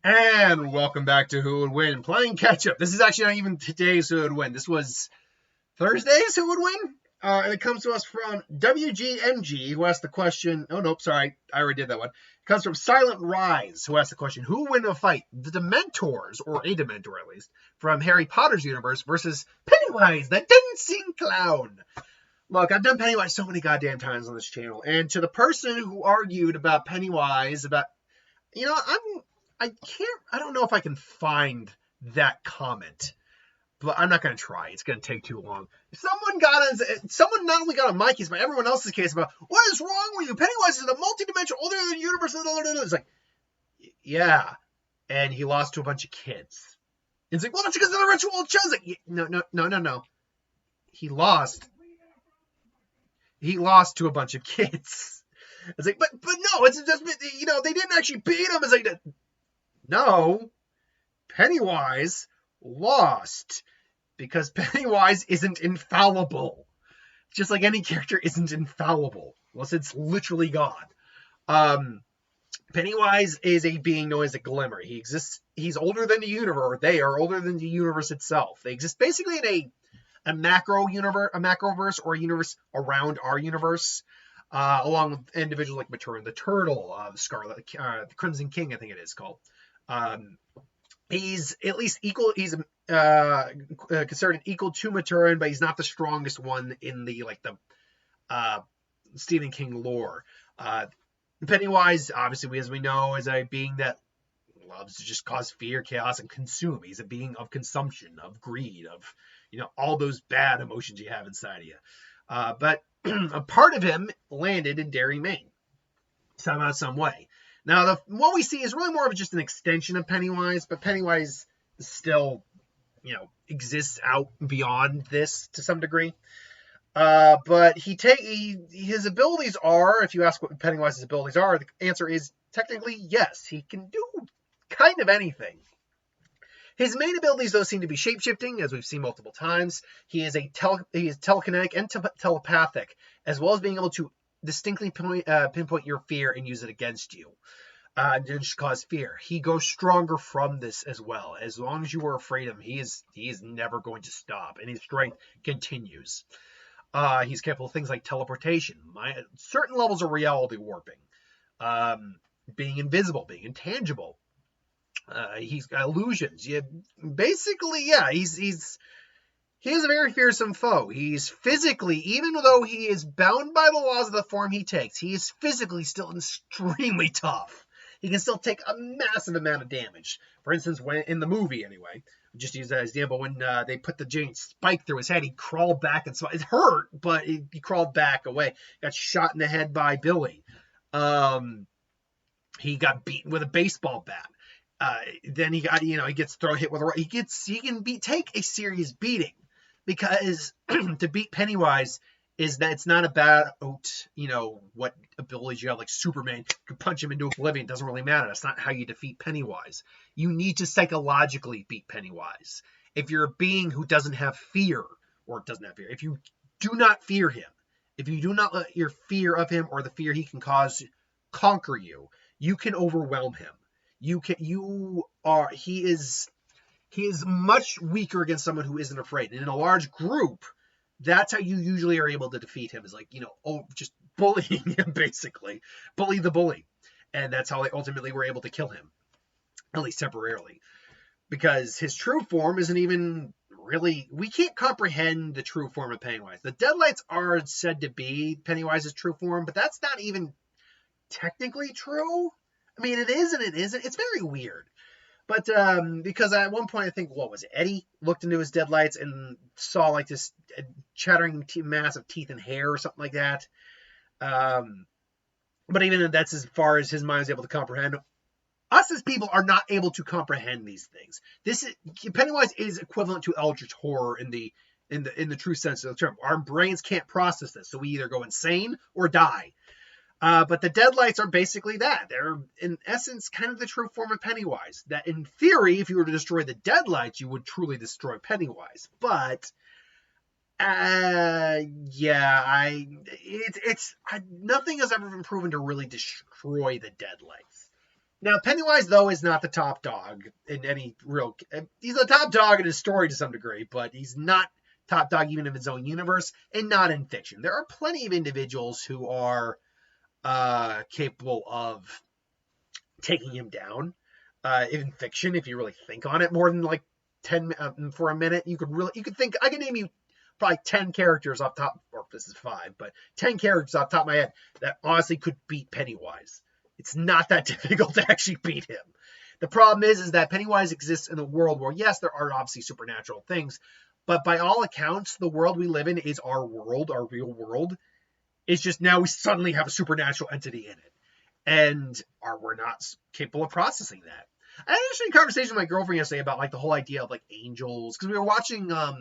And welcome back to Who Would Win, playing catch up. This is actually not even today's Who Would Win. This was Thursday's Who Would Win. And it comes to us from WGMG, who asked the question. Oh, nope, sorry. I already did that one. It comes from Silent Rise, who asked the question: who would win a fight? The Dementors, or a Dementor at least, from Harry Potter's universe versus Pennywise, the dancing clown. Look, I've done Pennywise so many goddamn times on this channel. And to the person who argued about Pennywise, I don't know if I can find that comment, but I'm not going to try. It's going to take too long. Someone not only got on my case, but everyone else's case about what is wrong with you? Pennywise is a multi-dimensional, older than universe. It's like, yeah, and he lost to a bunch of kids. And it's like, well, that's because of the ritual of Chaz. Like, no. He lost to a bunch of kids. It's like, but no, it's just, they didn't actually beat him. It's like, no, Pennywise lost because Pennywise isn't infallible. Just like any character isn't infallible, unless it's literally God. Pennywise is a being known as a glimmer. He exists. He's older than the universe. They are older than the universe itself. They exist basically in a macro universe, a macroverse, or a universe around our universe. Along with individuals like Maturin the Turtle, Scarlet, the Crimson King, I think it is called. He's at least equal. He's considered equal to Maturin, but he's not the strongest one in the Stephen King lore. Pennywise, obviously, as we know, is a being that loves to just cause fear, chaos, and consume. He's a being of consumption, of greed, of all those bad emotions you have inside of you. But a part of him landed in Derry, Maine, somehow, some way. Now, what we see is really more of just an extension of Pennywise, but Pennywise still, exists out beyond this to some degree. But his abilities are, if you ask what Pennywise's abilities are, the answer is technically yes. He can do kind of anything. His main abilities, though, seem to be shape-shifting, as we've seen multiple times. He is telekinetic and telepathic, as well as being able to distinctly pinpoint your fear and use it against you. And just cause fear. He goes stronger from this as well. As long as you are afraid of him, he is never going to stop, and his strength continues. He's capable of things like teleportation, certain levels of reality warping, being invisible, being intangible. He's got illusions. He is a very fearsome foe. He's physically, even though he is bound by the laws of the form he takes, he is physically still extremely tough. He can still take a massive amount of damage. For instance, when in the movie, anyway, just use that as an example, when they put the giant spike through his head, he crawled back, and so it hurt, but he crawled back away. Got shot in the head by Billy. He got beaten with a baseball bat. Then he gets hit with a take a serious beating, because to beat Pennywise is that it's not about what abilities you have, like Superman can punch him into oblivion. It doesn't really matter. That's not how you defeat Pennywise. You need to psychologically beat Pennywise. If you're a being who doesn't have fear, if you do not fear him, if you do not let your fear of him or the fear he can cause conquer you, you can overwhelm him. He is much weaker against someone who isn't afraid. And in a large group, that's how you usually are able to defeat him, is just bullying him, basically. Bully the bully. And that's how they ultimately were able to kill him, at least temporarily. Because his true form isn't even really, we can't comprehend the true form of Pennywise. The Deadlights are said to be Pennywise's true form, but that's not even technically true. I mean, it is and it isn't. It's very weird. But because at one point, I think, what was it? Eddie looked into his deadlights and saw like this chattering mass of teeth and hair or something like that. But even that's as far as his mind is able to comprehend. Us as people are not able to comprehend these things. Pennywise is equivalent to eldritch horror in the true sense of the term. Our brains can't process this, so we either go insane or die. But the Deadlights are basically that. They're, in essence, kind of the true form of Pennywise. That, in theory, if you were to destroy the Deadlights, you would truly destroy Pennywise. But, nothing has ever been proven to really destroy the Deadlights. Now, Pennywise, though, is not the top dog in any real. He's the top dog in his story to some degree, but he's not top dog even in his own universe, and not in fiction. There are plenty of individuals who are capable of taking him down in fiction. If you really think on it, more than like 10 for a minute, you could think. I can name you probably 10 characters off top, or this is 5, but 10 characters off top of my head that honestly could beat Pennywise. It's not that difficult to actually beat him. The problem is that Pennywise exists in a world where, yes, there are obviously supernatural things, but by all accounts, the world we live in is our world, our real world. It's just now we suddenly have a supernatural entity in it, and we're not capable of processing that. I had an interesting conversation with my girlfriend yesterday about like the whole idea of like angels, because we were watching a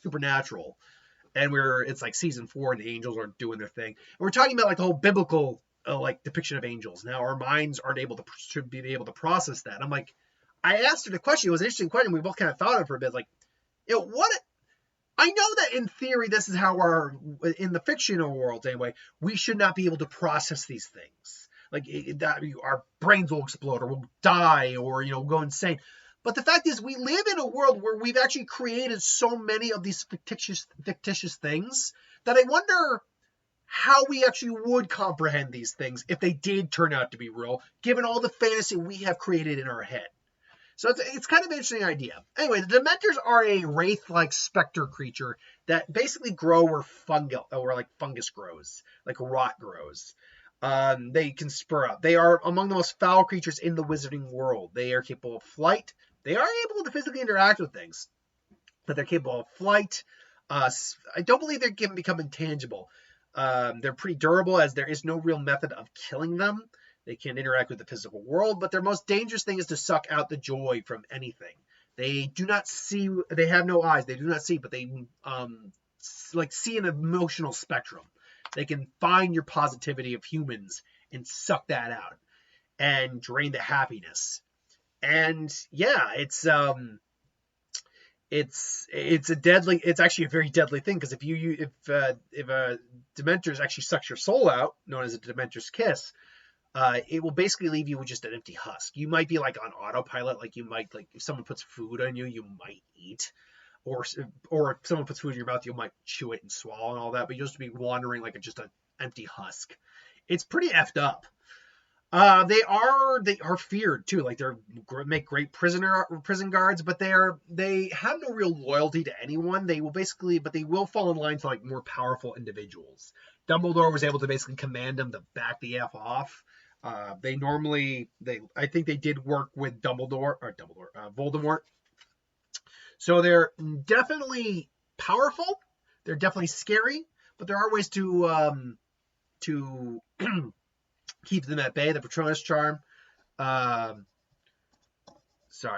Supernatural, and it's like season 4, and the angels are doing their thing, and we're talking about like the whole biblical like depiction of angels. Now our minds aren't able to be able to process that. I'm like, I asked her the question. It was an interesting question. We both kind of thought of it for a bit. Like, what? I know that in theory, this is how in the fictional world anyway, we should not be able to process these things. Like that, our brains will explode, or we'll die, or go insane. But the fact is, we live in a world where we've actually created so many of these fictitious things that I wonder how we actually would comprehend these things if they did turn out to be real, given all the fantasy we have created in our head. So it's kind of an interesting idea. Anyway, the Dementors are a wraith-like specter creature that basically grow where fungus grows, like rot grows. They can spur up. They are among the most foul creatures in the wizarding world. They are capable of flight. They are able to physically interact with things, but they're capable of flight. I don't believe they can become intangible. They're pretty durable, as there is no real method of killing them. They can interact with the physical world, but their most dangerous thing is to suck out the joy from anything. They do not see. They have no eyes. They do not see, but they see an emotional spectrum. They can find your positivity of humans and suck that out and drain the happiness. And yeah, it's actually a very deadly thing, because if a Dementor actually sucks your soul out, known as a Dementor's kiss, it will basically leave you with just an empty husk. You might be like on autopilot, like you might, like if someone puts food on you, you might eat, or if someone puts food in your mouth, you might chew it and swallow and all that, but you'll just be wandering like just an empty husk. It's pretty effed up. They are feared too. Like make great prison guards, but they have no real loyalty to anyone. They will fall in line to like more powerful individuals. Dumbledore was able to basically command them to back the F off. I think they did work with Voldemort. So they're definitely powerful. They're definitely scary, but there are ways to keep them at bay. The Patronus charm. Sorry,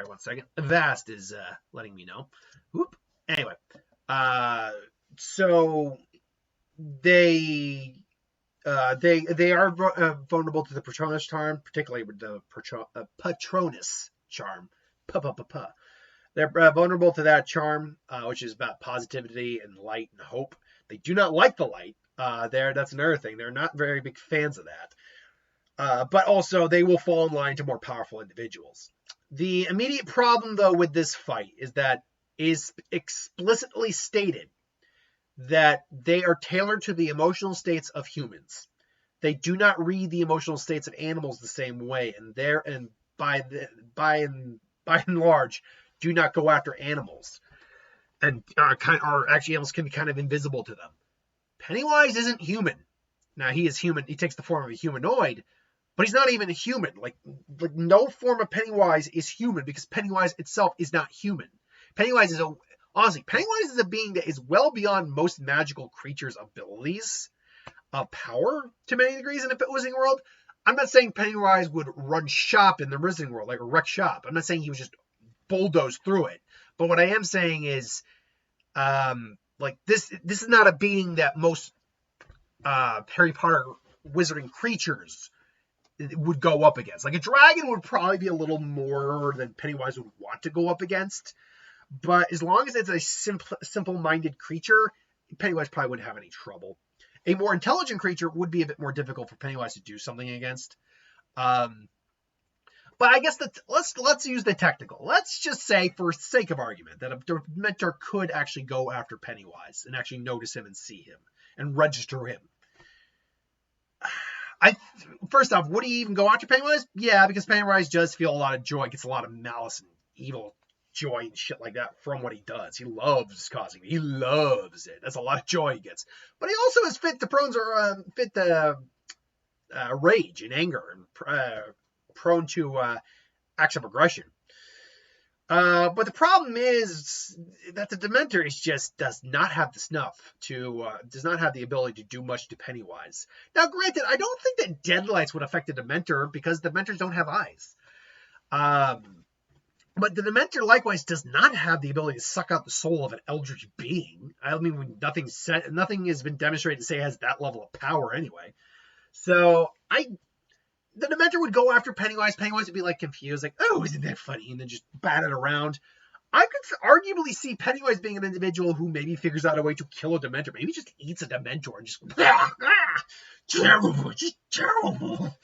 1 second. Avast is letting me know. Whoop. Anyway, so they are vulnerable to the Patronus charm, particularly with the Patronus charm. They're vulnerable to that charm, which is about positivity and light and hope. They do not like the light. That's another thing. They're not very big fans of that. But also, they will fall in line to more powerful individuals. The immediate problem, though, with this fight is that is explicitly stated that they are tailored to the emotional states of humans. They do not read the emotional states of animals the same way, and by and large, do not go after animals, and actually animals can be kind of invisible to them. Pennywise isn't human. Now, he is human. He takes the form of a humanoid, but he's not even a human. Like no form of Pennywise is human, because Pennywise itself is not human. Pennywise is a being that is well beyond most magical creatures' abilities of power to many degrees in the Wizarding World. I'm not saying Pennywise would run shop in the Wizarding World, like a wreck shop. I'm not saying he was just bulldoze through it. But what I am saying is, this is not a being that most Harry Potter wizarding creatures would go up against. Like a dragon would probably be a little more than Pennywise would want to go up against. But as long as it's a simple-minded creature, Pennywise probably wouldn't have any trouble. A more intelligent creature would be a bit more difficult for Pennywise to do something against. But I guess that let's use the technical. Let's just say, for sake of argument, that a Dementor could actually go after Pennywise and actually notice him and see him and register him. First off, would he even go after Pennywise? Yeah, because Pennywise does feel a lot of joy, gets a lot of malice and evil joy and shit like that from what he does. He loves causing it. He loves it. That's a lot of joy he gets. But he also is fit to rage and anger and prone to acts of aggression. But the problem is that the Dementor does not have the snuff does not have the ability to do much to Pennywise. Now, granted, I don't think that deadlights would affect the Dementor because Dementors don't have eyes. But the Dementor likewise does not have the ability to suck out the soul of an eldritch being. I mean, nothing has been demonstrated to say it has that level of power anyway. So the Dementor would go after Pennywise. Pennywise would be like confused, like, oh, isn't that funny? And then just bat it around. I could arguably see Pennywise being an individual who maybe figures out a way to kill a Dementor. Maybe just eats a Dementor and just, terrible, just terrible.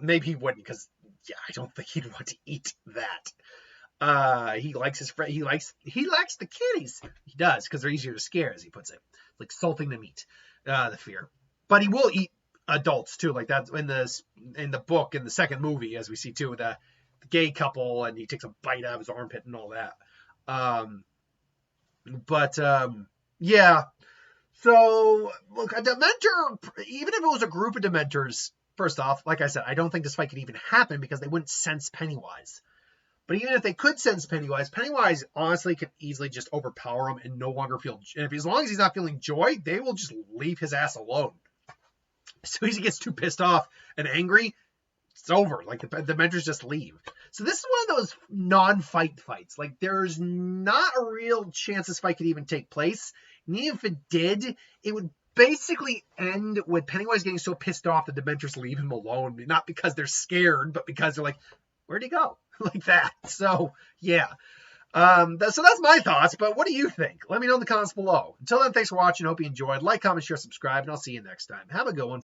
Maybe he wouldn't, because, I don't think he'd want to eat that. He likes his friend. He likes the kitties. He does, because they're easier to scare, as he puts it. Like salting the meat. The fear, but he will eat adults too, like that in the book, in the second movie, as we see too, with the gay couple, and he takes a bite out of his armpit and all that. So look, a Dementor, even if it was a group of Dementors, first off, like I said, I don't think this fight could even happen because they wouldn't sense Pennywise. But even if they could sense Pennywise honestly could easily just overpower him and no longer feel. And as long as he's not feeling joy, they will just leave his ass alone. As soon as he gets too pissed off and angry, it's over. Like the Dementors just leave. So this is one of those non-fight fights. Like there's not a real chance this fight could even take place. And even if it did, it would basically end with Pennywise getting so pissed off that the Dementors leave him alone. Not because they're scared, but because they're like, where'd he go? Like that. So, yeah. So that's my thoughts, but what do you think? Let me know in the comments below. Until then, thanks for watching. Hope you enjoyed. Like, comment, share, subscribe, and I'll see you next time. Have a good one.